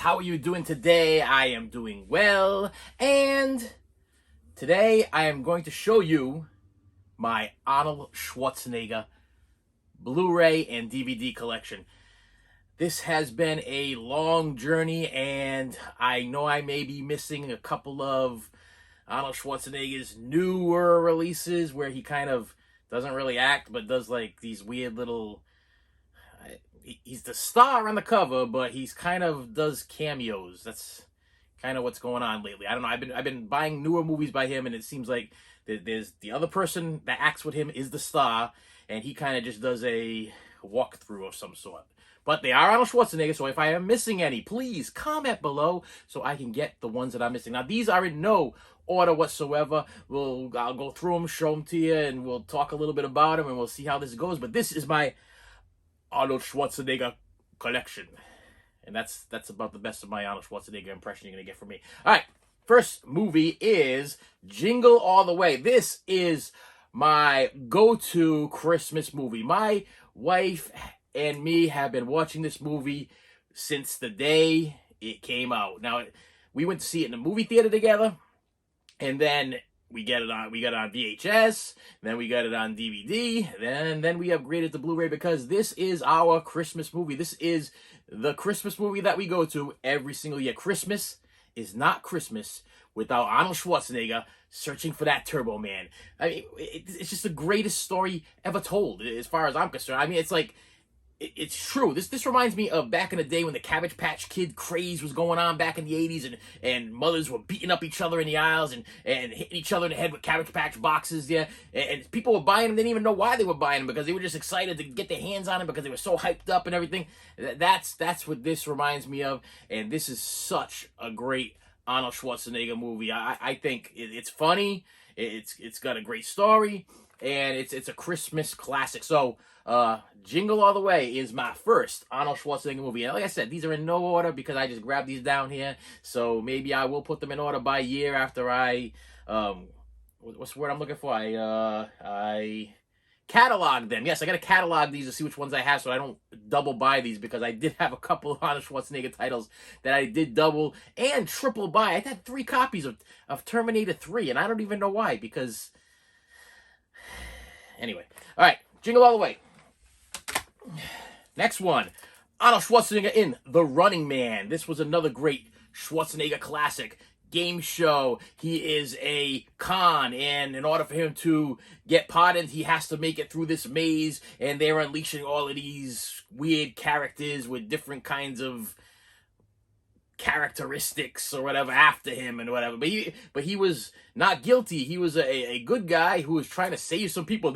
How are you doing today? I am doing well, and today I am going to show you my Arnold Schwarzenegger Blu-ray and DVD collection. This has been a long journey, and I know I may be missing a couple of Arnold Schwarzenegger's newer releases where he kind of doesn't really act, but does like these weird little... He's the star on the cover, but he's kind of does cameos. That's kind of what's going on lately. I don't know. I've been buying newer movies by him, and it seems like there's the other person that acts with him is the star, and he kind of just does a walkthrough of some sort. But they are Arnold Schwarzenegger, so if I am missing any, please comment below so I can get the ones that I'm missing. Now, these are in no order whatsoever. I'll go through them, show them to you, and we'll talk a little bit about them, and we'll see how this goes. But this is my Arnold Schwarzenegger collection. And that's about the best of my Arnold Schwarzenegger impression you're going to get from me. All right, first movie is Jingle All the Way. This is my go-to Christmas movie. My wife and me have been watching this movie since the day it came out. Now, we went to see it in the movie theater together, and then we got it on VHS, then we got it on DVD, then we upgraded to Blu-ray because this is our Christmas movie. This is the Christmas movie that we go to every single year. Christmas is not Christmas without Arnold Schwarzenegger searching for that Turbo Man. I mean, it's just the greatest story ever told, as far as I'm concerned. I mean, it's like, it's true. This reminds me of back in the day when the Cabbage Patch Kid craze was going on back in the 80s, and mothers were beating up each other in the aisles and hitting each other in the head with Cabbage Patch boxes, yeah. And people were buying them, they didn't even know why they were buying them, because they were just excited to get their hands on them because they were so hyped up and everything. That's what this reminds me of, and this is such a great Arnold Schwarzenegger movie. I think it's funny, it's got a great story, and it's a Christmas classic. So Jingle All the Way is my first Arnold Schwarzenegger movie. And like I said, these are in no order because I just grabbed these down here. So maybe I will put them in order by year after I, what's the word I'm looking for? I catalog them. Yes, I got to catalog these to see which ones I have so I don't double buy these, because I did have a couple of Arnold Schwarzenegger titles that I did double and triple buy. I had 3 copies of Terminator 3, and I don't even know why, because... Anyway, all right, Jingle All the Way. Next one, Arnold Schwarzenegger in The Running Man. This was another great Schwarzenegger classic game show. He is a con, and in order for him to get pardoned, he has to make it through this maze, and they're unleashing all of these weird characters with different kinds of characteristics or whatever after him and whatever. But he was not guilty. He was a good guy who was trying to save some people.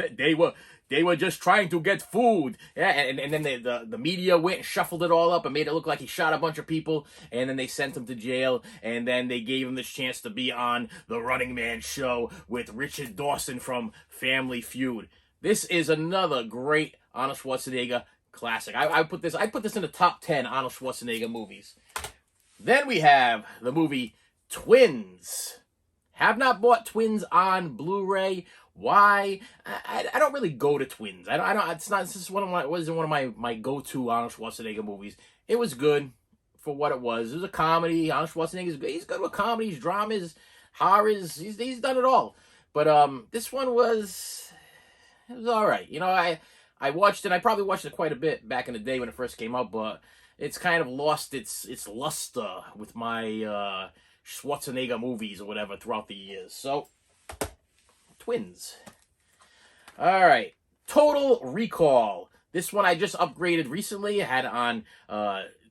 They were just trying to get food. Yeah, and then the media went and shuffled it all up and made it look like he shot a bunch of people, and then they sent him to jail, and then they gave him this chance to be on The Running Man show with Richard Dawson from Family Feud. This is another great Arnold Schwarzenegger classic. I put this in the top 10 Arnold Schwarzenegger movies. Then we have the movie Twins. Have not bought Twins on Blu-ray. Why? I don't really go to Twins. I don't. It's not. This is wasn't one of my go-to Arnold Schwarzenegger movies. It was good for what it was. It was a comedy. Arnold Schwarzenegger's good. He's good with comedies, dramas, horrors. He's done it all. But this one was all right. You know, I watched it. I probably watched it quite a bit back in the day when it first came out, but it's kind of lost its luster with my Schwarzenegger movies or whatever throughout the years. So, Twins. All right. Total Recall. This one I just upgraded recently. I had it on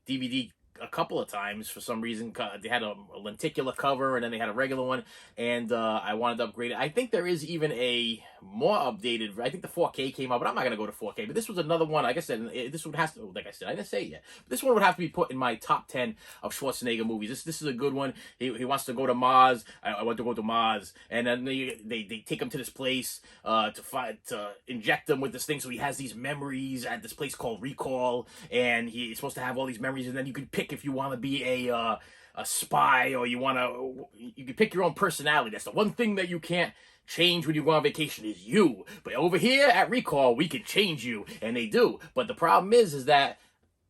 DVD a couple of times for some reason. They had a lenticular cover, and then they had a regular one, and I wanted to upgrade it. I think there is even a more updated, I think the 4K came out, but I'm not going to go to 4K. But this was another one, like I said, this would have to, like I said, I didn't say it yet, but this one would have to be put in my top 10 of Schwarzenegger movies. This is a good one. He wants to go to Mars. I want to go to Mars, and then they take him to this place to inject him with this thing, so he has these memories at this place called Recall, and he's supposed to have all these memories, and then you can pick if you want to be a spy, or you can pick your own personality. That's the one thing that you can't change when you go on vacation is you. But over here at Recall, we can change you, and they do. But the problem is that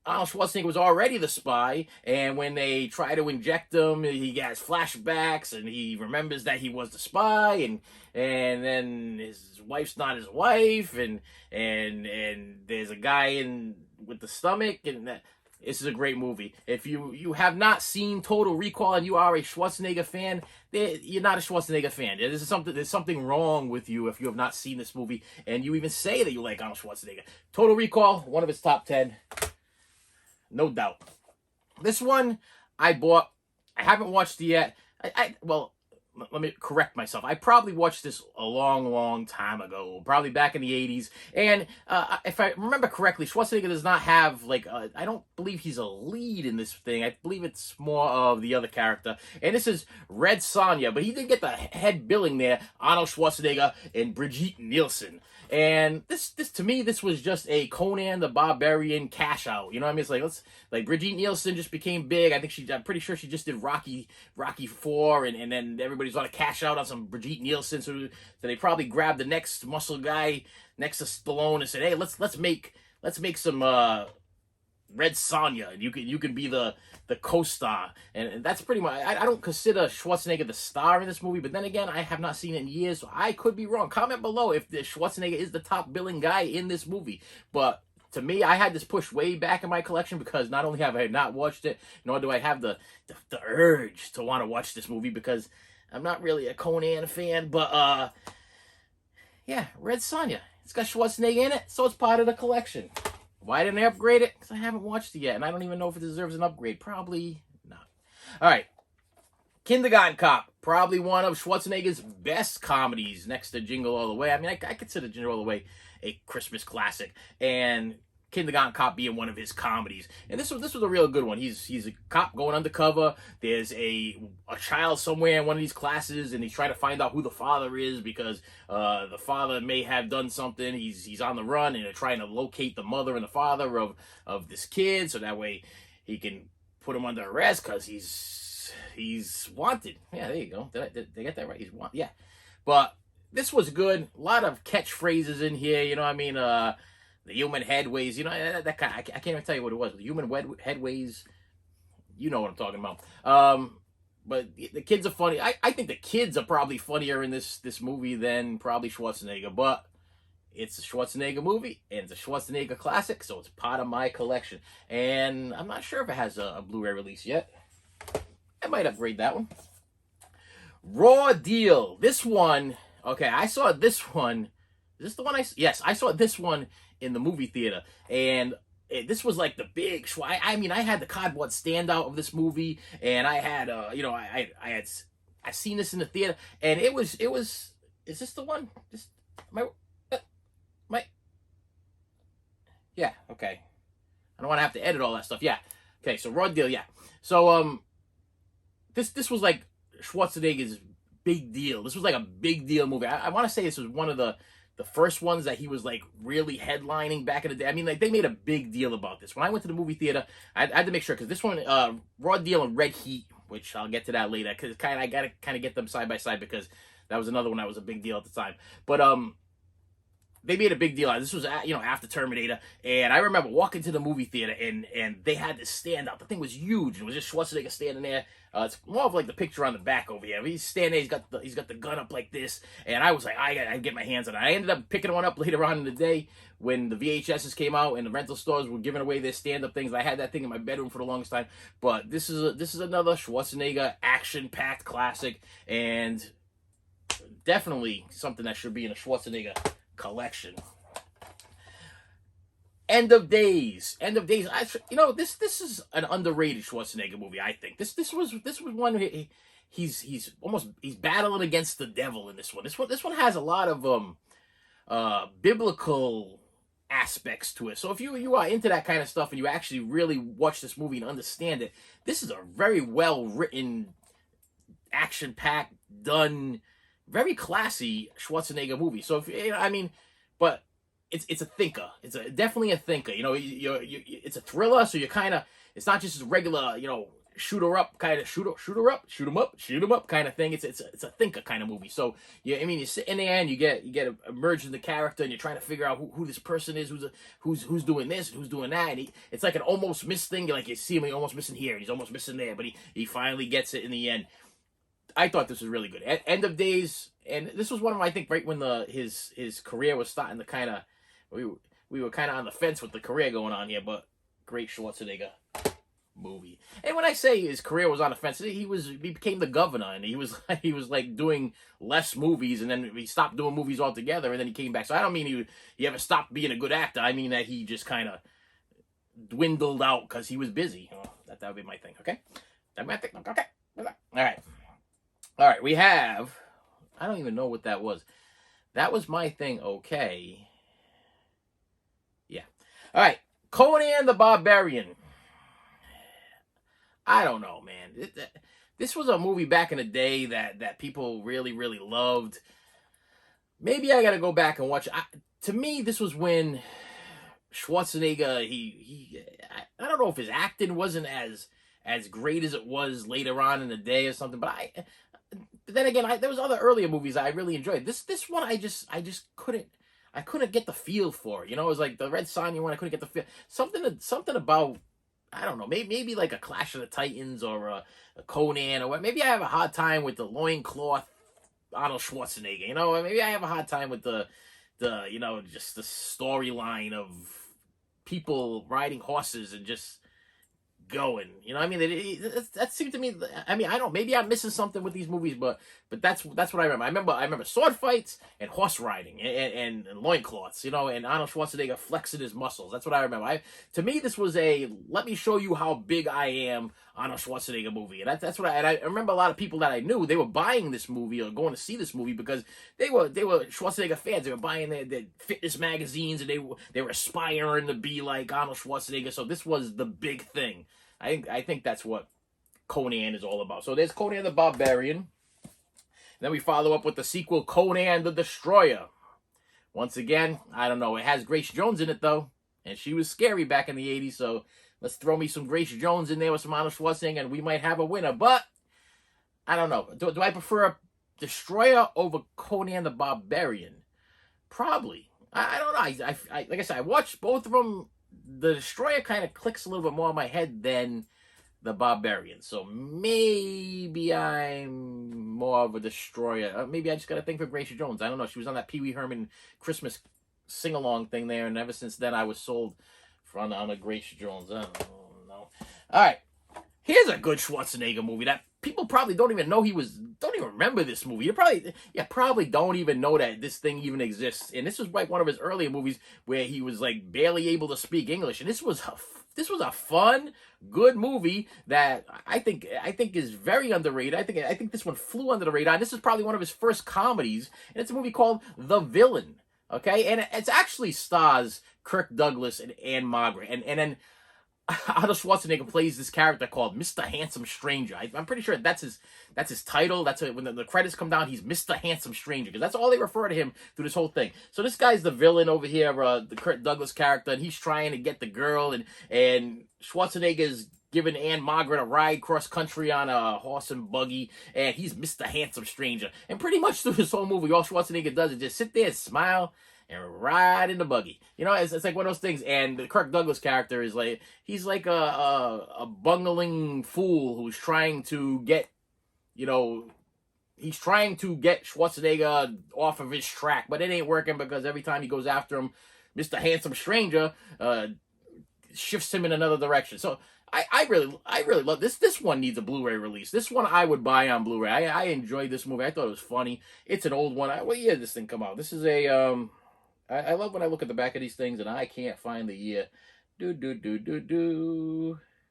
Arnold Schwarzenegger was already the spy, and when they try to inject him, he gets flashbacks, and he remembers that he was the spy, and then his wife's not his wife, and there's a guy in with the stomach, and this is a great movie. If you have not seen Total Recall and you are a Schwarzenegger fan, you're not a Schwarzenegger fan. There's something wrong with you if you have not seen this movie, and you even say that you like Arnold Schwarzenegger. Total Recall, one of his top 10. No doubt. This one I bought. I haven't watched it yet. Well, let me correct myself. I probably watched this a long time ago, probably back in the 80s. And if I remember correctly, Schwarzenegger does not have, like, I don't believe he's a lead in this thing. I believe it's more of the other character. And this is Red Sonja, but he did get the head billing there, Arnold Schwarzenegger and Brigitte Nielsen. And this to me, this was just a Conan the Barbarian cash out. You know what I mean? It's like Brigitte Nielsen just became big. I'm pretty sure she just did Rocky 4, and then everybody's on a cash out on some Brigitte Nielsen. So they probably grabbed the next muscle guy next to Stallone and said, hey, let's make some Red Sonja, and you can be the co-star, and that's pretty much. I don't consider Schwarzenegger the star in this movie, but then again, I have not seen it in years, so I could be wrong. Comment below if the Schwarzenegger is the top billing guy in this movie. But to me, I had this pushed way back in my collection because not only have I not watched it, nor do I have the urge to want to watch this movie because I'm not really a Conan fan. But yeah, Red Sonja. It's got Schwarzenegger in it, so it's part of the collection. Why didn't I upgrade it? Because I haven't watched it yet, and I don't even know if it deserves an upgrade. Probably not. All right. Kindergarten Cop. Probably one of Schwarzenegger's best comedies next to Jingle All the Way. I mean, I consider Jingle All the Way a Christmas classic, and Kindergarten Cop being one of his comedies. And this was a real good one. He's a cop going undercover. There's a child somewhere in one of these classes, and he's trying to find out who the father is because the father may have done something. He's on the run, and they're trying to locate the mother and the father of this kid, so that way he can put him under arrest because he's wanted. Yeah, there you go. Did I get that right? He's wanted. Yeah, but this was good. A lot of catchphrases in here. You know what I mean? The human head weighs, you know, that kind of, I can't even tell you what it was. The human head weighs, you know what I'm talking about. But the kids are funny. I think the kids are probably funnier in this movie than probably Schwarzenegger. But it's a Schwarzenegger movie, and it's a Schwarzenegger classic, so it's part of my collection. And I'm not sure if it has a Blu-ray release yet. I might upgrade that one. Raw Deal. This one, okay, I saw this one. Is this the one yes, I saw this one in the movie theater, and this was like the big. I mean, I had the cardboard standout of this movie, and I had, you know, I seen this in the theater, and it was. Is this the one? Just my. Yeah. Okay. I don't want to have to edit all that stuff. Yeah. Okay. So Raw Deal. Yeah. So this was like Schwarzenegger's big deal. This was like a big deal movie. I want to say this was one of the first ones that he was like really headlining back in the day. I mean, like they made a big deal about this. When I went to the movie theater, I had to make sure because this one, Raw Deal and Red Heat, which I'll get to that later, because I gotta kind of get them side by side because that was another one that was a big deal at the time. But they made a big deal. This was, you know, after Terminator, and I remember walking to the movie theater, and they had this standout. The thing was huge. It was just Schwarzenegger standing there. It's more of like the picture on the back over here. He's standing there. He's got the gun up like this, and I was like, I gotta get my hands on it. I ended up picking one up later on in the day when the VHSs came out and the rental stores were giving away their stand-up things. I had that thing in my bedroom for the longest time. But this is another Schwarzenegger action-packed classic, and definitely something that should be in a Schwarzenegger collection. End of Days. You know, this is an underrated Schwarzenegger movie. I think this was one where he's battling against the devil in this one. This one has a lot of biblical aspects to it. So if you are into that kind of stuff and you actually really watch this movie and understand it, this is a very well written, action packed, done, very classy Schwarzenegger movie. So if you know, I mean, but it's a thinker. It's definitely a thinker. You know, it's a thriller, so you're kind of, it's not just a regular, you know, shoot her up kind of shoot her up, shoot 'em up kind of thing. It's a thinker kind of movie. So yeah, I mean, you sit in there and you get immersed in the character, and you're trying to figure out who this person is, who's doing this, and who's doing that, and it's like an almost miss thing. Like you see him, he almost missing here, and he's almost missing there, but he finally gets it in the end. I thought this was really good. End of Days, and this was one of my, I think, right when his career was starting to kind of, we were kind of on the fence with the career going on here, but great Schwarzenegger movie. And when I say his career was on the fence, he became the governor, and he was like doing less movies, and then he stopped doing movies altogether, and then he came back. So I don't mean he ever stopped being a good actor. I mean that he just kind of dwindled out because he was busy. Oh, that would be my thing. Okay, that my thing. Okay, all right. We have. I don't even know what that was. That was my thing. Okay. Yeah. All right. Conan the Barbarian. I don't know, man. This was a movie back in the day that people really, really loved. Maybe I got to go back and watch it. To me, this was when Schwarzenegger, I don't know if his acting wasn't as great as it was later on in the day or something, but then again, there was other earlier movies I really enjoyed. This one, I just couldn't get the feel for it. You know, it was like the Red Sonja one. I couldn't get the feel. Something about, I don't know, maybe like a Clash of the Titans or a Conan or what. Maybe I have a hard time with the loincloth Arnold Schwarzenegger. You know, maybe I have a hard time with the just the storyline of people riding horses and just going. You know, I mean, that seemed to me. I mean, I don't. Maybe I'm missing something with these movies, but that's what I remember. I remember sword fights and horse riding and loincloths. You know, and Arnold Schwarzenegger flexing his muscles. That's what I remember. To me, this was a let me show you how big I am Arnold Schwarzenegger movie, and that's what I remember. A lot of people that I knew, they were buying this movie or going to see this movie because they were Schwarzenegger fans. They were buying their fitness magazines, and they were aspiring to be like Arnold Schwarzenegger. So this was the big thing. I think that's what Conan is all about. So there's Conan the Barbarian. Then we follow up with the sequel, Conan the Destroyer. Once again, I don't know. It has Grace Jones in it, though. And she was scary back in the 80s. So let's throw me some Grace Jones in there with some Arnold Schwarzenegger, and we might have a winner. But I don't know. Do I prefer a Destroyer over Conan the Barbarian? Probably. I don't know. I like I said, I watched both of them. The Destroyer kind of clicks a little bit more in my head than the Barbarian. So maybe I'm more of a Destroyer. Maybe I just got a thing for Grace Jones. I don't know. She was on that Pee Wee Herman Christmas sing-along thing there, and ever since then I was sold on a Grace Jones. I don't know. All right. Here's a good Schwarzenegger movie that people probably don't even remember this movie. You probably don't even know that this thing even exists. And this was like one of his earlier movies where he was like barely able to speak English. And this was a fun, good movie that I think is very underrated. I think this one flew under the radar. This is probably one of his first comedies, and it's a movie called The Villain. Okay, and it actually stars Kirk Douglas and Anne Margaret, and then Arnold Schwarzenegger plays this character called Mr. Handsome Stranger. I'm pretty sure that's his title. That's when the credits come down. He's Mr. Handsome Stranger because that's all they refer to him through this whole thing. So this guy's the villain over here, the Kirk Douglas character, and he's trying to get the girl, and Schwarzenegger's giving Anne Margaret a ride cross country on a horse and buggy, and he's Mr. Handsome Stranger. And pretty much through this whole movie, all Schwarzenegger does is just sit there and smile and ride in the buggy. You know, it's like one of those things. And the Kirk Douglas character is like, he's like a bungling fool who's trying to get, he's trying to get Schwarzenegger off of his track, but it ain't working because every time he goes after him, Mr. Handsome Stranger shifts him in another direction. So I really love this. This one needs a Blu-ray release. This one I would buy on Blu-ray. I enjoyed this movie. I thought it was funny. It's an old one. What year did this thing come out? This is a I love when I look at the back of these things and I can't find the year.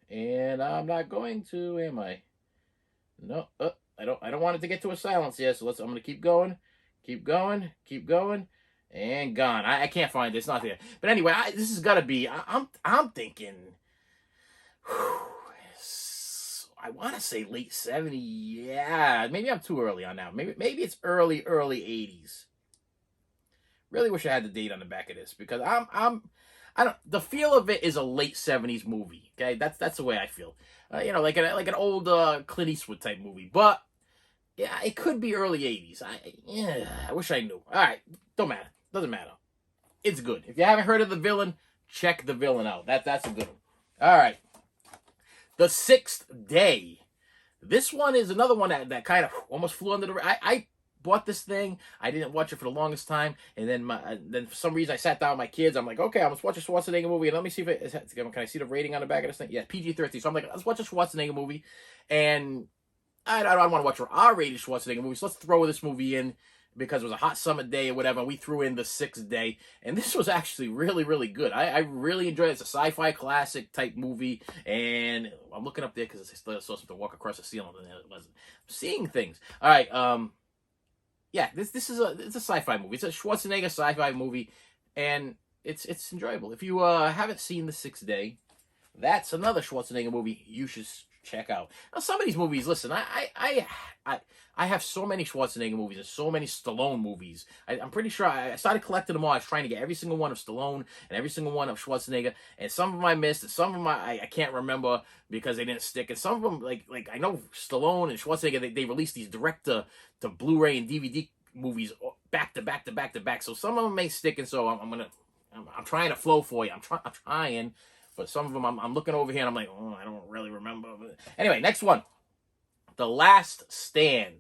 And I'm not going to, am I? No, I don't want it to get to a silence yet. So I'm going to keep going, and gone. I can't find it. It's not there. But anyway, this has got to be. I'm thinking. I want to say late 70s. Yeah, maybe I'm too early on that. Maybe it's early 80s. Really wish I had the date on the back of this because I don't. The feel of it is a late 70s movie. Okay, that's the way I feel. like an old Clint Eastwood type movie. But yeah, it could be early 80s. I wish I knew. All right, don't matter. Doesn't matter. It's good. If you haven't heard of the villain, check the villain out. That's a good one. All right. The Sixth Day. This one is another one that kind of almost flew under the radar. I bought this thing. I didn't watch it for the longest time, and then for some reason I sat down with my kids. I'm like, okay, I'm gonna watch a Schwarzenegger movie, and let me see if can I see the rating on the back of this thing? Yeah, PG-13. So I'm like, let's watch a Schwarzenegger movie, and I don't want to watch an R-rated Schwarzenegger movie, so let's throw this movie in because it was a hot summer day or whatever. We threw in The Sixth Day, and this was actually really, really good. I really enjoyed it. It's a sci-fi classic type movie, and I'm looking up there because I still saw something walk across the ceiling, and it wasn't seeing things. All right, yeah, it's a sci-fi movie. It's a Schwarzenegger sci-fi movie, and it's enjoyable. If you haven't seen The Sixth Day, that's another Schwarzenegger movie you should check out. Now, some of these movies, listen, I have so many Schwarzenegger movies and so many Stallone movies. I'm pretty sure I started collecting them all. I was trying to get every single one of Stallone and every single one of Schwarzenegger, and some of them I missed, and some of them I can't remember because they didn't stick, and some of them, like I know Stallone and Schwarzenegger, they released these direct to Blu-ray and DVD movies back to back to back to back, so some of them may stick, and so I'm trying to flow for you. I'm trying. But some of them, I'm looking over here and I'm like, oh, I don't really remember. But anyway, next one. The Last Stand.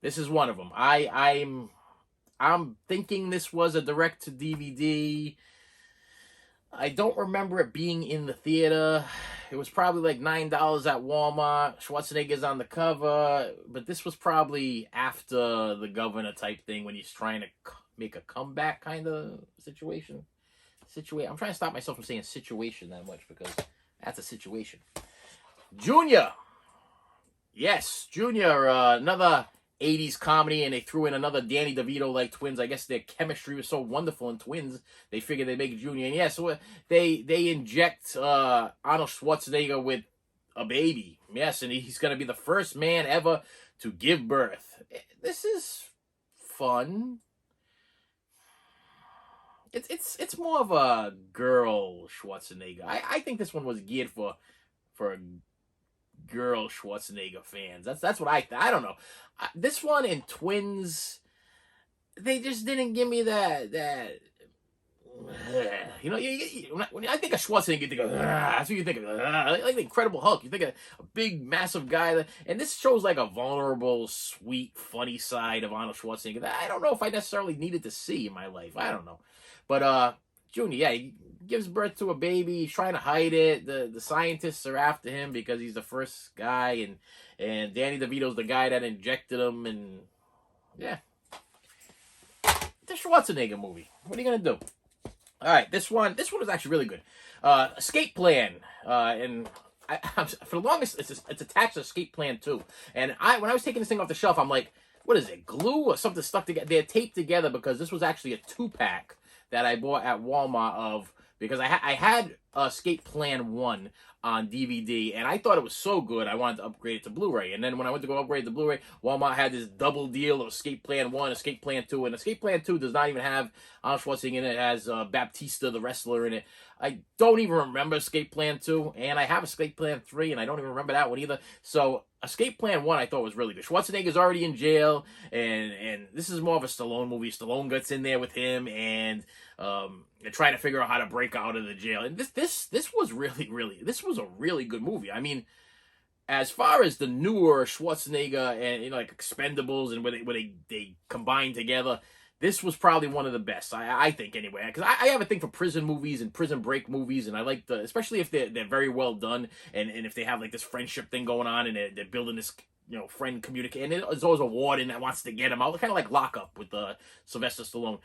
This is one of them. I'm thinking this was a direct-to-DVD. I don't remember it being in the theater. It was probably like $9 at Walmart. Schwarzenegger's on the cover. But this was probably after the governor type thing when he's trying to make a comeback kind of situation. I'm trying to stop myself from saying situation that much because that's a situation. Junior. Yes, Junior, another 80s comedy, and they threw in another Danny DeVito-like twins. I guess their chemistry was so wonderful in twins, they figured they'd make Junior. And yeah, so they inject Arnold Schwarzenegger with a baby. Yes, and he's going to be the first man ever to give birth. This is fun. It's more of a girl Schwarzenegger. I think this one was geared for girl Schwarzenegger fans. That's what I don't know. This one and Twins, they just didn't give me that. You know, when I think of Schwarzenegger, you think of that's what you think of. Like the Incredible Hulk, you think of a big, massive guy. And this shows like a vulnerable, sweet, funny side of Arnold Schwarzenegger that I don't know if I necessarily needed to see in my life. I don't know. But Junior, yeah, he gives birth to a baby. He's trying to hide it. The scientists are after him because he's the first guy, and Danny DeVito's the guy that injected him, and yeah, it's a Schwarzenegger movie. What are you gonna do? All right, this one is actually really good. Escape Plan, and for the longest, it's attached to Escape Plan 2. And when I was taking this thing off the shelf, I'm like, what is it, glue or something stuck together? They're taped together because this was actually a 2-pack that I bought at Walmart because I had Escape Plan 1 on DVD, and I thought it was so good, I wanted to upgrade it to Blu-ray. And then when I went to go upgrade to Blu-ray, Walmart had this double deal of Escape Plan 1, Escape Plan 2, and Escape Plan 2 does not even have Arnold Schwarzenegger in it. It has Baptista, the wrestler, in it. I don't even remember Escape Plan 2, and I have Escape Plan 3, and I don't even remember that one either. So Escape Plan 1 I thought was really good. Schwarzenegger's already in jail, and this is more of a Stallone movie. Stallone gets in there with him, and they're trying to figure out how to break out of the jail. And this was this was a really good movie. I mean, as far as the newer Schwarzenegger and like Expendables and where they combine together, this was probably one of the best, I think, anyway. Because I have a thing for prison movies and prison break movies, and I like especially if they're very well done, and if they have like this friendship thing going on, and they're building this, you know, friend communicate, and there's always a warden that wants to get him out, kind of like Lockup with Sylvester Stallone.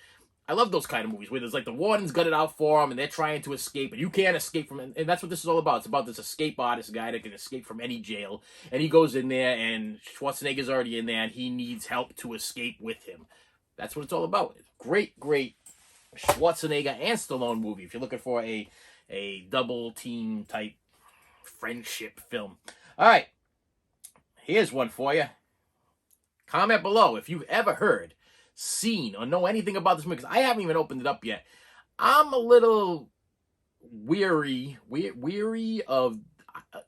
I love those kind of movies where there's like the warden's got it out for them and they're trying to escape and you can't escape from it. And that's what this is all about. It's about this escape artist guy that can escape from any jail. And he goes in there and Schwarzenegger's already in there and he needs help to escape with him. That's what it's all about. It's great Schwarzenegger and Stallone movie if you're looking for a double team type friendship film. All right. Here's one for you. Comment below if you've ever heard, seen, or know anything about this movie, because I haven't even opened it up yet. I'm a little weary of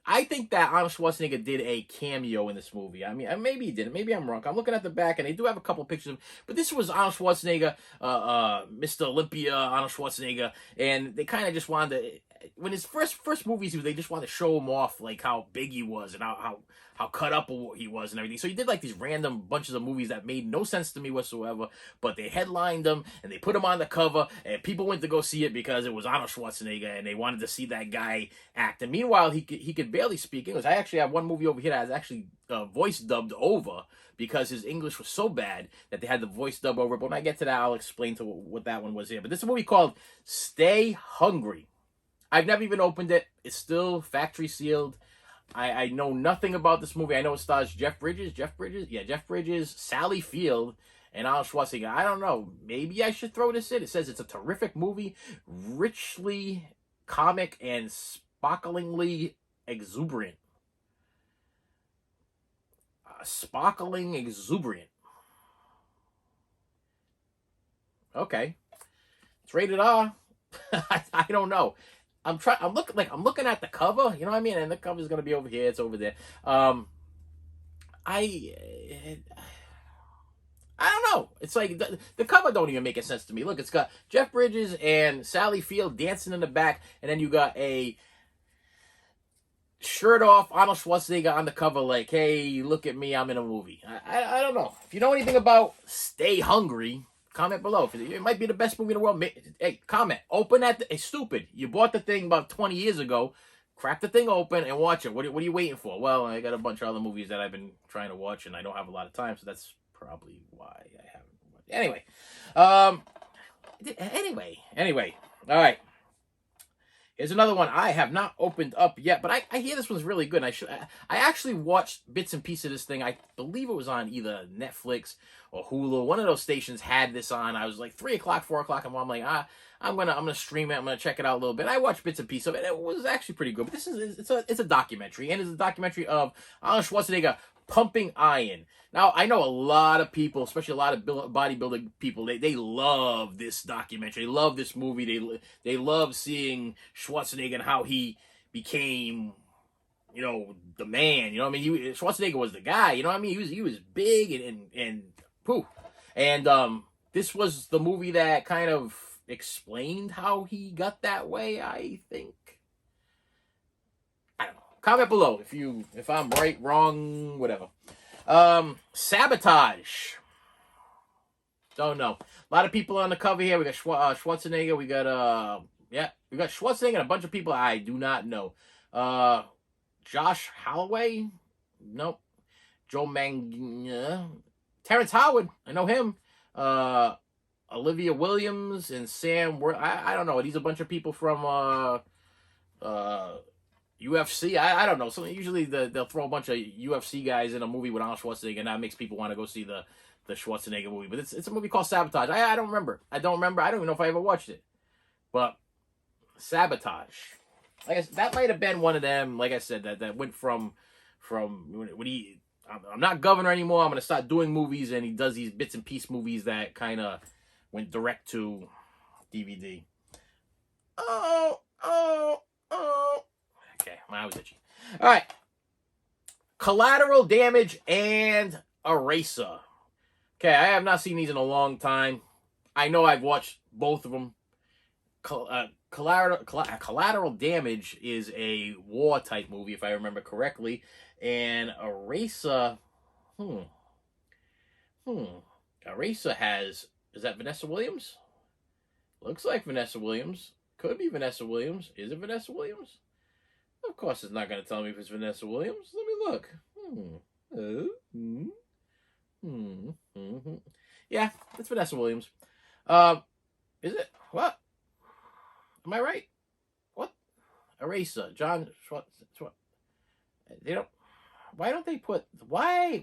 I think that Arnold Schwarzenegger did a cameo in this movie. I mean, maybe he didn't. Maybe I'm wrong. I'm looking at the back, and they do have a couple pictures of him. But this was Arnold Schwarzenegger, Mr. Olympia, Arnold Schwarzenegger, and they kind of just wanted to. When his first movies, they just wanted to show him off, like how big he was and how cut up he was and everything. So he did like these random bunches of movies that made no sense to me whatsoever. But they headlined them and they put him on the cover, and people went to go see it because it was Arnold Schwarzenegger and they wanted to see that guy act. And meanwhile, he could barely speak English. I actually have one movie over here that has actually voice dubbed over because his English was so bad that they had the voice dub over. But when I get to that, I'll explain to what that one was here. But this is a movie called Stay Hungry. I've never even opened it. It's still factory sealed. I know nothing about this movie. I know it stars Jeff Bridges. Jeff Bridges, Sally Field, and Arnold Schwarzenegger. I don't know. Maybe I should throw this in. It says it's a terrific movie, richly comic and sparklingly exuberant. Sparkling exuberant. Okay. It's rated R. I don't know. I'm looking at the cover, you know what I mean? And the cover's gonna be over here, it's over there. I don't know. It's like the cover don't even make any sense to me. Look, it's got Jeff Bridges and Sally Field dancing in the back, and then you got a shirt off Arnold Schwarzenegger on the cover, like, hey, look at me, I'm in a movie. I don't know. If you know anything about Stay Hungry, comment below. It might be the best movie in the world. Hey, comment. Open that. Hey, stupid. You bought the thing about 20 years ago. Crack the thing open and watch it. What are you waiting for? Well, I got a bunch of other movies that I've been trying to watch, and I don't have a lot of time, so that's probably why I haven't watched. Anyway. All right. Here's another one I have not opened up yet, but I hear this one's really good. I actually watched bits and pieces of this thing. I believe it was on either Netflix or Hulu. One of those stations had this on. I was like 3 o'clock, 4 o'clock, and I'm like, I'm gonna stream it. I'm gonna check it out a little bit. I watched bits and pieces of it. It was actually pretty good. But it's a documentary, and it's a documentary of Arnold Schwarzenegger pumping iron. Now, I know a lot of people, especially a lot of bodybuilding people, they love this documentary. They love this movie. They love seeing Schwarzenegger and how he became, the man. You know what I mean? Schwarzenegger was the guy. You know what I mean? He was big and poof. And this was the movie that kind of explained how he got that way, I think. I don't know. Comment below if I'm right, wrong, whatever. Sabotage. Don't know. A lot of people on the cover here. We got Schwarzenegger. We got Schwarzenegger and a bunch of people I do not know. Josh Holloway. Nope. Joe Terrence Howard. I know him. Olivia Williams and Sam. I don't know. These are a bunch of people from UFC. I don't know. So usually they'll throw a bunch of UFC guys in a movie with Arnold Schwarzenegger, and that makes people want to go see the Schwarzenegger movie. But it's a movie called Sabotage. I don't remember. I don't even know if I ever watched it. But Sabotage. I guess that might have been one of them. Like I said, that went from when I'm not governor anymore. I'm gonna start doing movies, and he does these bits and piece movies that kind of went direct to DVD. Oh. Okay, I was itchy. All right. Collateral Damage and Eraser. Okay, I have not seen these in a long time. I know I've watched both of them. Collateral Damage is a war type movie, if I remember correctly. And Eraser, Eraser has, is that Vanessa Williams? Looks like Vanessa Williams. Could be Vanessa Williams. Is it Vanessa Williams? Of course it's not going to tell me if it's Vanessa Williams. Let me look. Yeah, it's Vanessa Williams. Is it? What? Am I right? What? Eraser. John Schwartz. They don't... Why don't they put... Why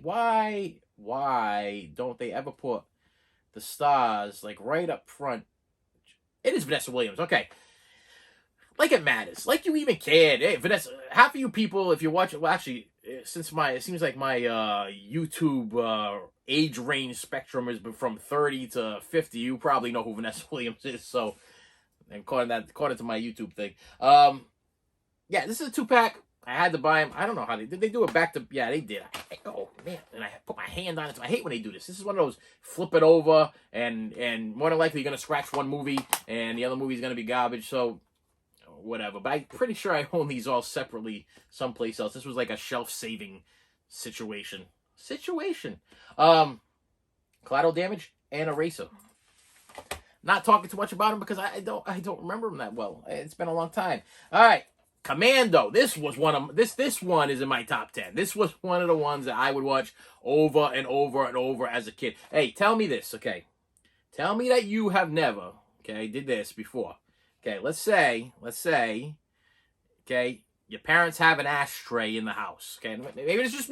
don't they ever put the stars, like, right up front? It is Vanessa Williams. Okay. Like it matters. Like you even cared. Hey, Vanessa, half of you people, if you watch it, well, actually, it seems like my YouTube age range spectrum is from 30 to 50. You probably know who Vanessa Williams is. So, and according to my YouTube thing, yeah, this is a 2-pack. I had to buy them. I don't know how did they do it back to, yeah, they did. Oh, man. And I put my hand on it. So I hate when they do this. This is one of those flip it over, and more than likely you're going to scratch one movie, and the other movie's going to be garbage. So, whatever. But I'm pretty sure I own these all separately someplace else. This was like a shelf-saving situation. Collateral Damage and Eraser. Not talking too much about them because I don't remember them that well. It's been a long time. All right, Commando. This was one of this one is in my top 10. This was one of the ones that I would watch over and over and over as a kid. Hey, tell me this, okay? Tell me that you have never, okay, did this before. Okay, let's say, okay, your parents have an ashtray in the house. Okay, maybe it's just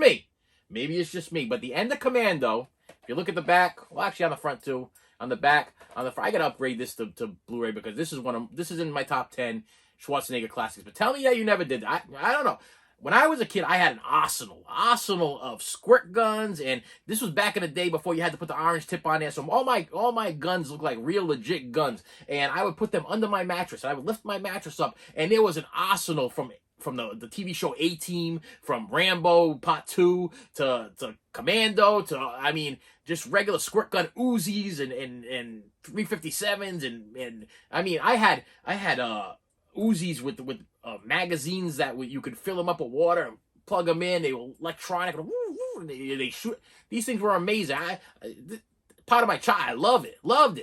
me. But the end of Commando, if you look at the back, well, actually on the front too, on the back, on the front, I gotta upgrade this to Blu-ray because this is in my top 10 Schwarzenegger classics. But tell me that you never did that. I don't know. When I was a kid, I had an arsenal of squirt guns, and this was back in the day before you had to put the orange tip on there. So all my guns looked like real legit guns, and I would put them under my mattress. I would lift my mattress up, and there was an arsenal from the TV show A-Team, from Rambo Part 2 to Commando to, I mean, just regular squirt gun Uzis and 357s and I mean, I had Uzis with magazines that you could fill them up with water and plug them in. They were electronic. They shoot. These things were amazing. Part of my child, loved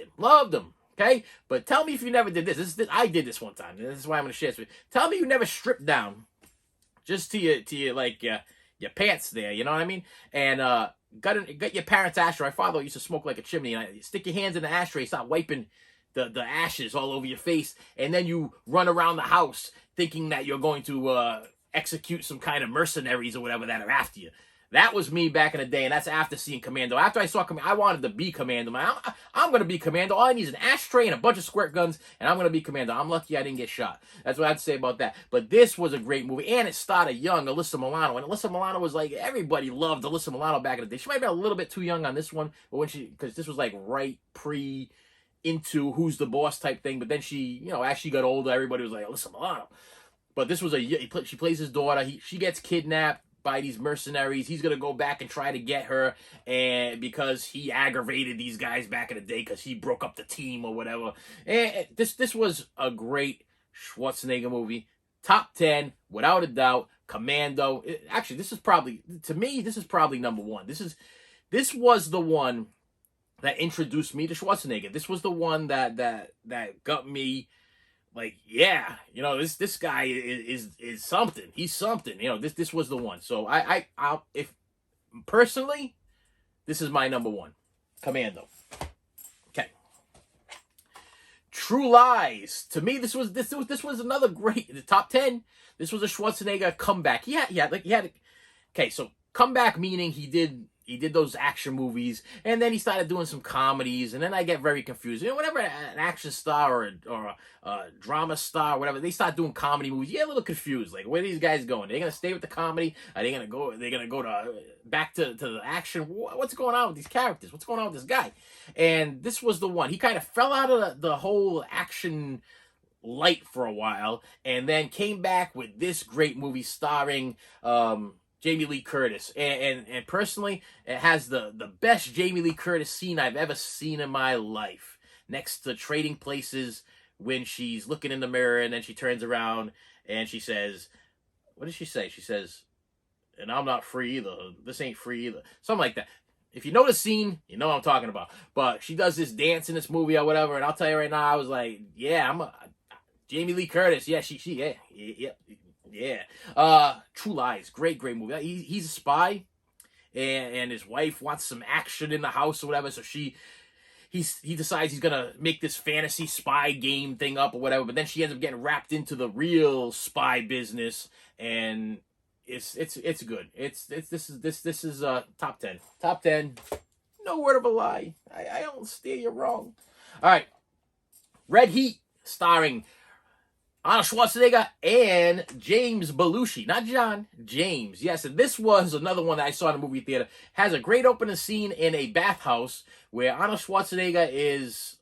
them. Okay, but tell me if you never did this. I did this one time. This is why I'm going to share this with you. Tell me you never stripped down just to your like your pants there. You know what I mean? And got your parents' ashtray. My father used to smoke like a chimney. And stick your hands in the ashtray, start wiping the ashes all over your face, and then you run around the house thinking that you're going to execute some kind of mercenaries or whatever that are after you. That was me back in the day, and that's after seeing Commando. After I saw Commando, I wanted to be Commando. I'm going to be Commando. All I need is an ashtray and a bunch of squirt guns, and I'm going to be Commando. I'm lucky I didn't get shot. That's what I have to say about that. But this was a great movie, and it started young, Alyssa Milano. And Alyssa Milano was like, everybody loved Alyssa Milano back in the day. She might have been a little bit too young on this one, but because this was like right into Who's the Boss type thing. But then she, as she got older, everybody was like, Alyssa Milano. But this was she plays his daughter. She gets kidnapped by these mercenaries. He's gonna go back and try to get her, and because he aggravated these guys back in the day because he broke up the team or whatever. And this was a great Schwarzenegger movie. Top 10 without a doubt. Commando. Actually, this is probably number one. This was the one that introduced me to Schwarzenegger. This was the one that got me. Like, yeah, this guy is something. He's something. This was the one. So if personally, this is my number one, Commando. Okay. True Lies. To me, this was another great, the top 10. This was a Schwarzenegger comeback. Okay, so comeback meaning he did those action movies, and then he started doing some comedies, and then I get very confused. Whenever an action star or a drama star, or whatever, they start doing comedy movies, you get a little confused. Like, where are these guys going? Are they gonna stay with the comedy? Are they gonna go back to the action? What's going on with these characters? What's going on with this guy? And this was the one. He kind of fell out of the whole action light for a while, and then came back with this great movie starring Jamie Lee Curtis, and personally, it has the best Jamie Lee Curtis scene I've ever seen in my life. Next to Trading Places, when she's looking in the mirror and then she turns around and she says, what does she say? She says, "And I'm not free either. This ain't free either." Something like that. If you know the scene, you know what I'm talking about. But she does this dance in this movie or whatever, and I'll tell you right now, I was like, yeah, Jamie Lee Curtis. Yeah, yeah. True Lies, great movie. He's a spy, and his wife wants some action in the house or whatever. So he decides he's gonna make this fantasy spy game thing up or whatever. But then she ends up getting wrapped into the real spy business, and it's good. This is top 10. Top 10. No word of a lie. I don't steer you wrong. All right, Red Heat, starring Arnold Schwarzenegger and James Belushi. Not John, James. Yes, and this was another one that I saw in the movie theater. Has a great opening scene in a bathhouse where Arnold Schwarzenegger is,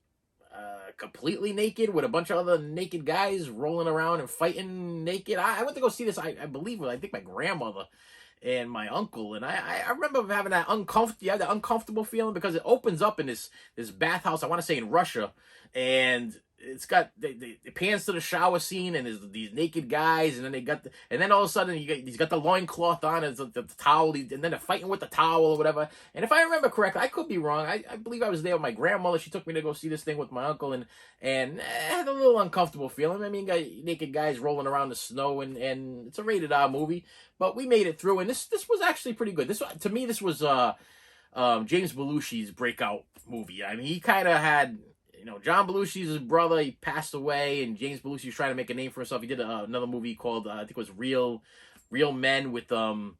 completely naked with a bunch of other naked guys rolling around and fighting naked. I went to go see this, I believe, with, I think, my grandmother and my uncle, and I remember having that uncomfortable feeling because it opens up in this bathhouse, I want to say in Russia, and it's got it pans to the shower scene, and there's these naked guys, and then and then all of a sudden he's got the loincloth on, and the towel, and then they're fighting with the towel or whatever. And if I remember correctly, I could be wrong. I believe I was there with my grandmother. She took me to go see this thing with my uncle, and I had a little uncomfortable feeling. I mean, naked guys rolling around the snow, and it's a rated R movie, but we made it through, and this was actually pretty good. To me, this was James Belushi's breakout movie. I mean, he kind of had, John Belushi's his brother. He passed away, and James Belushi was trying to make a name for himself. He did another movie called, I think it was Real Men with John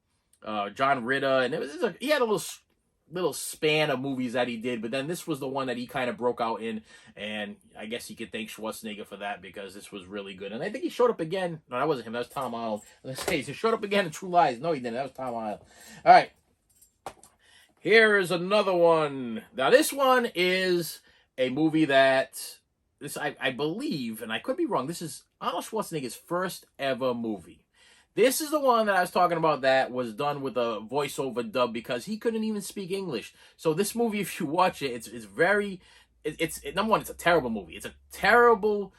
Ritter, and he had a little span of movies that he did, but then this was the one that he kind of broke out in, and I guess he could thank Schwarzenegger for that, because this was really good. And I think he showed up again. No, that wasn't him. That was Tom Arnold. Let's say he showed up again in True Lies. No, he didn't. That was Tom Arnold. All right. Here is another one. Now, this one is a movie that I believe, and I could be wrong, this is Arnold Schwarzenegger's first ever movie. This is the one that I was talking about that was done with a voiceover dub because he couldn't even speak English. So this movie, if you watch it, it's number one, it's a terrible movie. It's a terrible,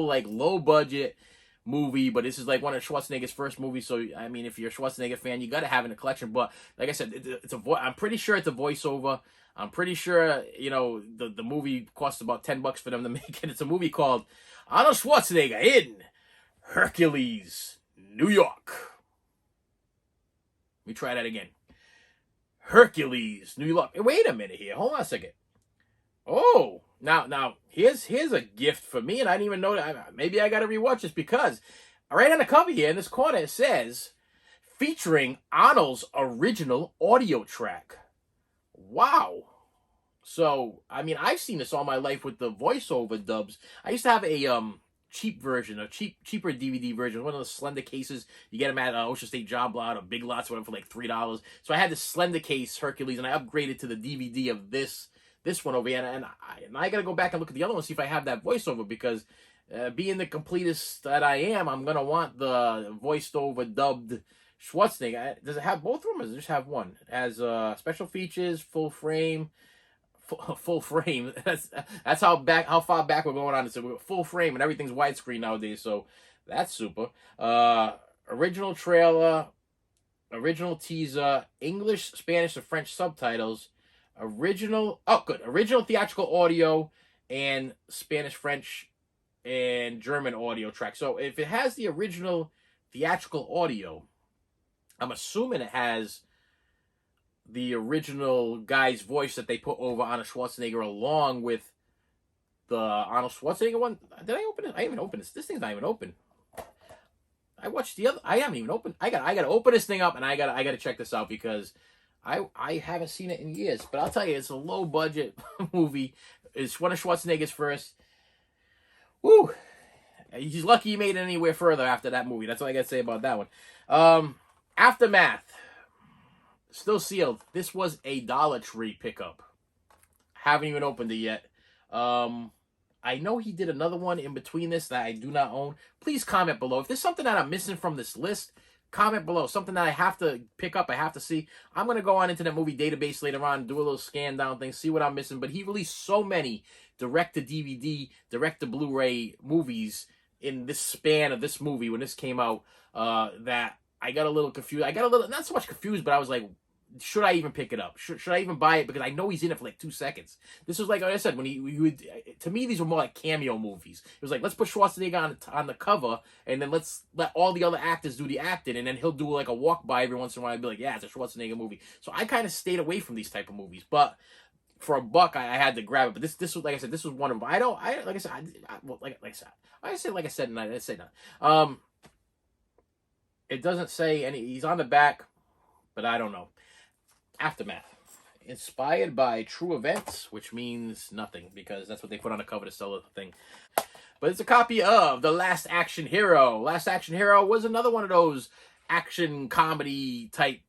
like low budget movie, but this is like one of Schwarzenegger's first movies. So I mean, if you're a Schwarzenegger fan, you got to have it in a collection. But like I said, I'm pretty sure it's a voiceover. I'm pretty sure, the movie costs about $10 for them to make it. It's a movie called Arnold Schwarzenegger in Hercules, New York. Let me try that again. Hercules, New York. Wait a minute here. Hold on a second. Oh, now here's a gift for me, and I didn't even know that. Maybe I got to rewatch this, because right on the cover here in this corner it says featuring Arnold's original audio track. Wow. So, I mean, I've seen this all my life with the voiceover dubs. I used to have a cheap version, cheaper DVD version, one of those slender cases. You get them at Ocean State Job Lot or Big Lots, whatever, for like $3. So I had this slender case Hercules, and I upgraded to the DVD of this one over here. And I got to go back and look at the other one, see if I have that voiceover, because being the completist that I am, I'm going to want the voiced over dubbed Schwarzenegger. Does it have both of them, or does it just have one? It has special features, full frame. Full frame. That's how far back we're going on this. So we're full frame, and everything's widescreen nowadays. So that's super. Original trailer, original teaser, English, Spanish, and French subtitles. Original theatrical audio, and Spanish, French, and German audio track. So if it has the original theatrical audio, I'm assuming it has the original guy's voice that they put over Arnold Schwarzenegger, along with the Arnold Schwarzenegger one. Did I open it? I haven't opened this. This thing's not even open. I watched the other. I haven't even opened. I got to open this thing up, and I got to check this out, because I haven't seen it in years. But I'll tell you, it's a low budget movie. It's one of Schwarzenegger's first. Woo! He's lucky he made it anywhere further after that movie. That's all I got to say about that one. Aftermath. Still sealed. This was a Dollar Tree pickup. Haven't even opened it yet. I know he did another one in between this that I do not own. Please comment below. If there's something that I'm missing from this list, comment below. Something that I have to pick up, I have to see. I'm going to go on Internet Movie Database later on, do a little scan down thing, see what I'm missing. But he released so many direct-to-DVD, direct-to-Blu-ray movies in this span of this movie when this came out, that I got a little confused. I got a little, not so much confused, but I was like, should I even pick it up? Should I even buy it? Because I know he's in it for like 2 seconds. This was like I said, when he would, to me, these were more like cameo movies. It was like, let's put Schwarzenegger on the cover, and then let's let all the other actors do the acting, and then he'll do like a walk by every once in a while and be like, yeah, it's a Schwarzenegger movie. So I kind of stayed away from these type of movies, but for $1, I had to grab it. But this was, like I said, this was one of them. Like I said, it doesn't say any. He's on the back, but I don't know. Aftermath. Inspired by true events, which means nothing, because that's what they put on the cover to sell the thing. But it's a copy of The Last Action Hero. Last Action Hero was another one of those action comedy type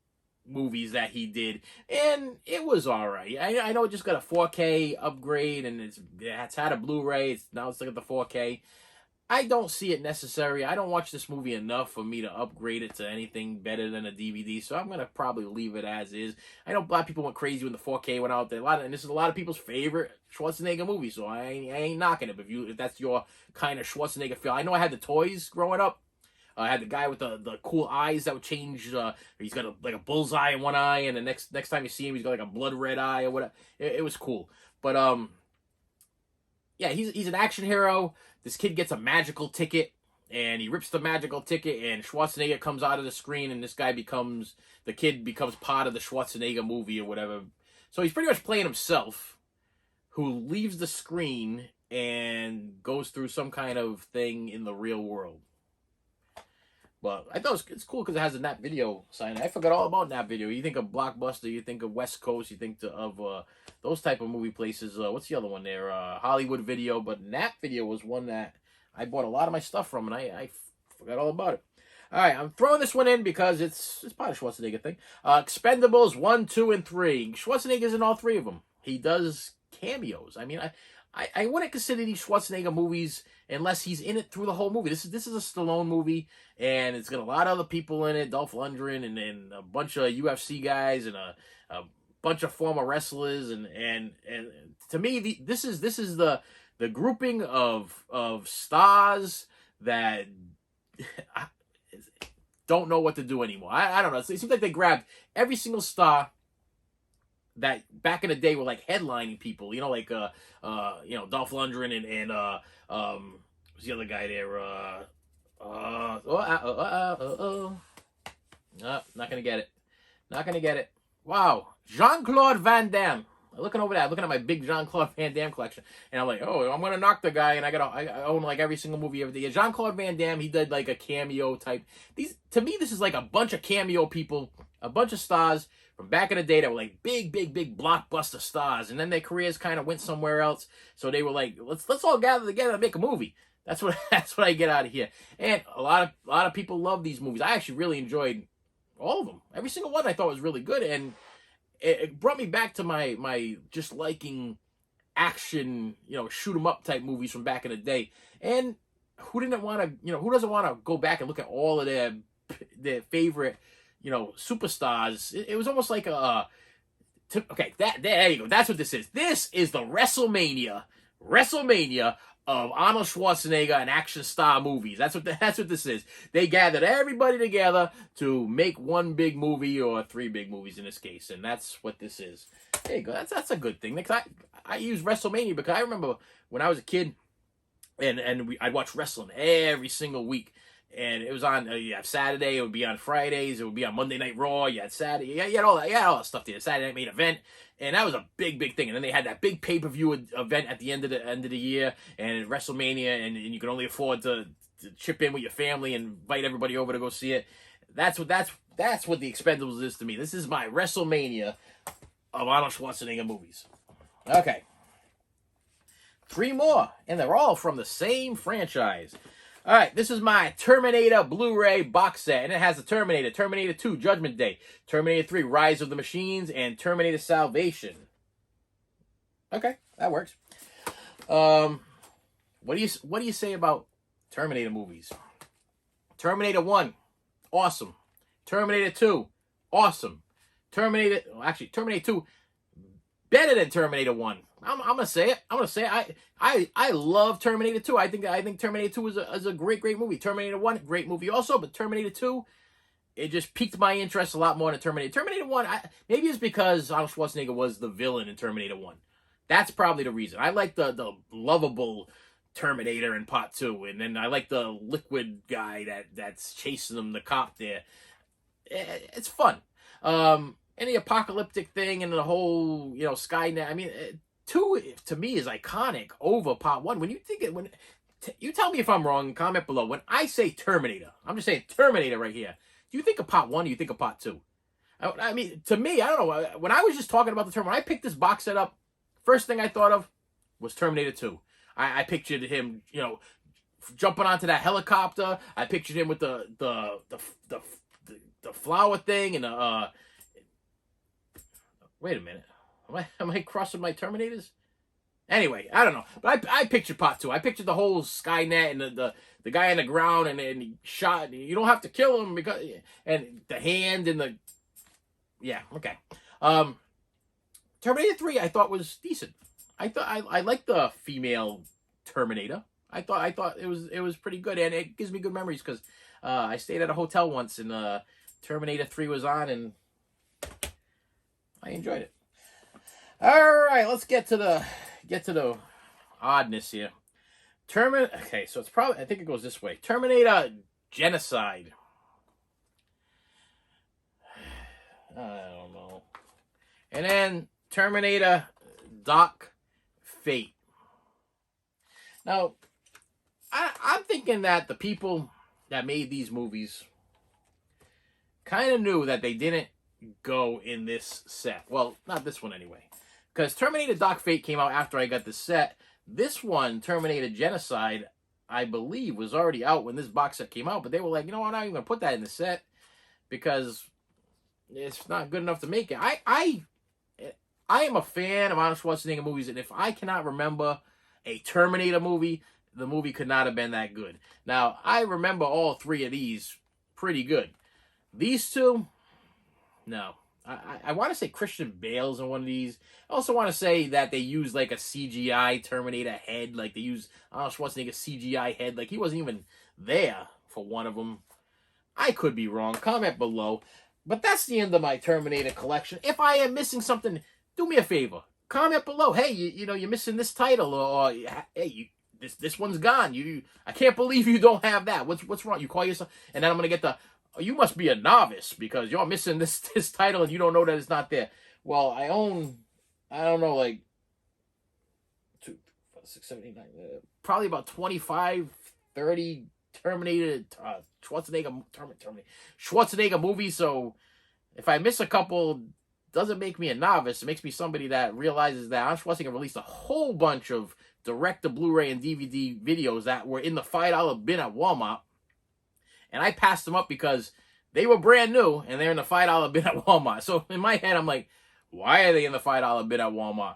movies that he did, and it was all right. I know it just got a 4K upgrade, and it's had a Blu-ray. Now it's like at the 4K. I don't see it necessary. I don't watch this movie enough for me to upgrade it to anything better than a DVD, so I'm gonna probably leave it as is. I know a lot of people went crazy when the 4K went out there. And this is a lot of people's favorite Schwarzenegger movie, so I ain't knocking it. If that's your kind of Schwarzenegger feel, I know I had the toys growing up. I had the guy with the cool eyes that would change. He's got like a bullseye in one eye, and the next time you see him, he's got like a blood red eye or whatever. It was cool, but yeah, he's an action hero. This kid gets a magical ticket, and he rips the magical ticket, and Schwarzenegger comes out of the screen, and the kid becomes part of the Schwarzenegger movie or whatever. So he's pretty much playing himself, who leaves the screen and goes through some kind of thing in the real world. But I thought it's cool because it has a Nat Video sign. I forgot all about Nat Video. You think of Blockbuster, you think of West Coast, you think of those type of movie places. What's the other one there? Hollywood Video. But Nat Video was one that I bought a lot of my stuff from, and I forgot all about it. All right, I'm throwing this one in because it's part of Schwarzenegger thing. Expendables 1, 2, and 3. Schwarzenegger's in all three of them. He does cameos. I mean, I wouldn't consider these Schwarzenegger movies unless he's in it through the whole movie. This is a Stallone movie, and it's got a lot of other people in it, Dolph Lundgren, and a bunch of UFC guys, and a bunch of former wrestlers, and to me, this is the grouping of stars that don't know what to do anymore. I don't know. It seems like they grabbed every single star that back in the day were like headlining people, like Dolph Lundgren and who's the other guy there? Not gonna get it. Wow, Jean-Claude Van Damme. Looking over that, looking at my big Jean-Claude Van Damme collection, and I'm like, oh, I'm gonna knock the guy, and I own like every single movie of the year. Jean-Claude Van Damme, he did like a cameo type. To me, this is like a bunch of cameo people, a bunch of stars from back in the day that were like big blockbuster stars, and then their careers kind of went somewhere else. So they were like, let's all gather together and make a movie. That's what I get out of here. And a lot of people love these movies. I actually really enjoyed all of them. Every single one I thought was really good, and it brought me back to my just liking action, shoot 'em up type movies from back in the day. And who doesn't want to go back and look at all of their favorite superstars? It was almost like there you go. That's what this is. This is the WrestleMania of Arnold Schwarzenegger and action star movies. That's what this is. They gathered everybody together to make one big movie, or 3 big movies in this case, and that's what this is. There you go. That's a good thing. Because I use WrestleMania because I remember when I was a kid, and I'd watch wrestling every single week. And it was on Saturday. It would be on Fridays. It would be on Monday Night Raw. You had Saturday. You had all that stuff there. Saturday Night Main Event, and that was a big thing. And then they had that big pay-per-view event at the end of the year, and WrestleMania, and you could only afford to chip in with your family and invite everybody over to go see it. That's what the Expendables is to me. This is my WrestleMania of Arnold Schwarzenegger movies. Okay, 3 more, and they're all from the same franchise. All right, this is my Terminator Blu-ray box set, and it has the Terminator, Terminator 2, Judgment Day, Terminator 3, Rise of the Machines, and Terminator Salvation. Okay, that works. What do you say about Terminator movies? Terminator 1, awesome. Terminator 2, awesome. Terminator 2, better than Terminator 1. I'm gonna say it. I love Terminator 2. I think Terminator 2 is a great movie. Terminator 1, great movie also, but Terminator 2, it just piqued my interest a lot more than Terminator. Terminator 1, maybe it's because Arnold Schwarzenegger was the villain in Terminator 1. That's probably the reason. I like the lovable Terminator in Part 2, and then I like the liquid guy that's chasing him, the cop there. It's fun. And the apocalyptic thing and the whole, Skynet. I mean, 2 to me is iconic over Part 1. When you think it, you tell me if I'm wrong. Comment below. When I say Terminator, I'm just saying Terminator right here. Do you think of Part 1 or do you think of Part 2? I mean, to me, I don't know. When I was just talking about the Terminator, when I picked this box set up, first thing I thought of was Terminator 2. I pictured him, jumping onto that helicopter. I pictured him with the flower thing and Wait a minute. Am I crossing my Terminators? Anyway, I don't know. But I pictured part two. I pictured the whole Skynet and the guy on the ground and he shot. You don't have to kill him because and the hand and the yeah, okay. Terminator 3 I thought was decent. I liked the female Terminator. I thought it was pretty good, and it gives me good memories because I stayed at a hotel once and Terminator 3 was on and I enjoyed it. All right, let's get to the oddness here. Okay, so it's probably, I think it goes this way. Terminator Genocide. I don't know. And then Terminator Dark Fate. Now, I'm thinking that the people that made these movies kind of knew that they didn't go in this set. Well, not this one anyway. Because Terminator Dark Fate came out after I got the set. This one, Terminator Genocide, I believe, was already out when this box set came out. But they were like, you know what, I'm not even going to put that in the set because it's not good enough to make it. I am a fan of Arnold Schwarzenegger movies, and if I cannot remember a Terminator movie, the movie could not have been that good. Now, I remember all three of these pretty good. These two, no. I want to say Christian Bale's in one of these. I also want to say that they use like a CGI Terminator head. Like they use Arnold Schwarzenegger's CGI head. Like he wasn't even there for one of them. I could be wrong. Comment below. But that's the end of my Terminator collection. If I am missing something, do me a favor. Comment below. Hey, you know, you're missing this title. Or hey, this one's gone. I can't believe you don't have that. What's wrong? You call yourself... And then I'm going to get the... You must be a novice because you're missing this title and you don't know that it's not there. Well, I own, I don't know, like 2, 4, 6, 7, 8, 9, probably about 25, 30 Terminator, Schwarzenegger movies. So if I miss a couple, doesn't make me a novice. It makes me somebody that realizes that Arnold Schwarzenegger released a whole bunch of direct to Blu-ray and DVD videos that were in the $5 bin at Walmart. And I passed them up because they were brand new and they're in the $5 bin at Walmart. So in my head, I'm like, why are they in the $5 bin at Walmart?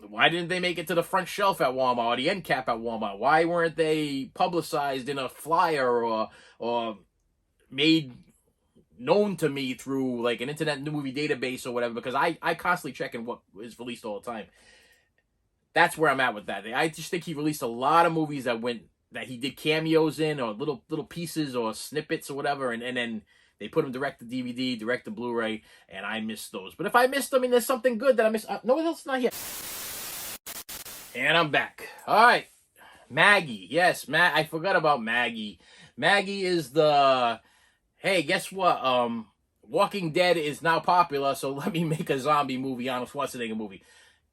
Why didn't they make it to the front shelf at Walmart or the end cap at Walmart? Why weren't they publicized in a flyer or made known to me through like an internet movie database or whatever? Because I constantly checking what is released all the time. That's where I'm at with that. I just think he released a lot of movies that he did cameos in or little pieces or snippets or whatever, and then they put them direct to DVD, direct to Blu-ray, and I missed those. But if I missed them and there's something good that I missed, no one else is not here. And I'm back. All right, Maggie. Yes, I forgot about Maggie. Maggie is the, hey, guess what? Walking Dead is now popular, so let me make a zombie movie, Arnold Schwarzenegger movie.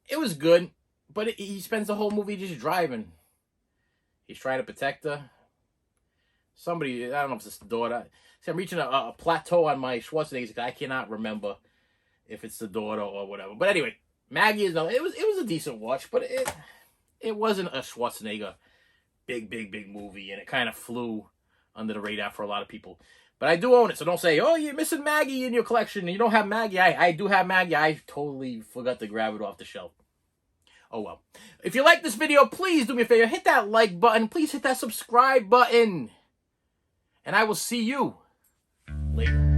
It was good, but he spends the whole movie just driving. He's trying to protect her. Somebody, I don't know if it's his daughter. See, I'm reaching a plateau on my Schwarzenegger. I cannot remember if it's the daughter or whatever. But anyway, Maggie is it was a decent watch, but it wasn't a Schwarzenegger big movie, and it kind of flew under the radar for a lot of people. But I do own it, so don't say, oh, you're missing Maggie in your collection. You don't have Maggie. I do have Maggie. I totally forgot to grab it off the shelf. Oh, well. If you like this video, please do me a favor. Hit that like button. Please hit that subscribe button. And I will see you later.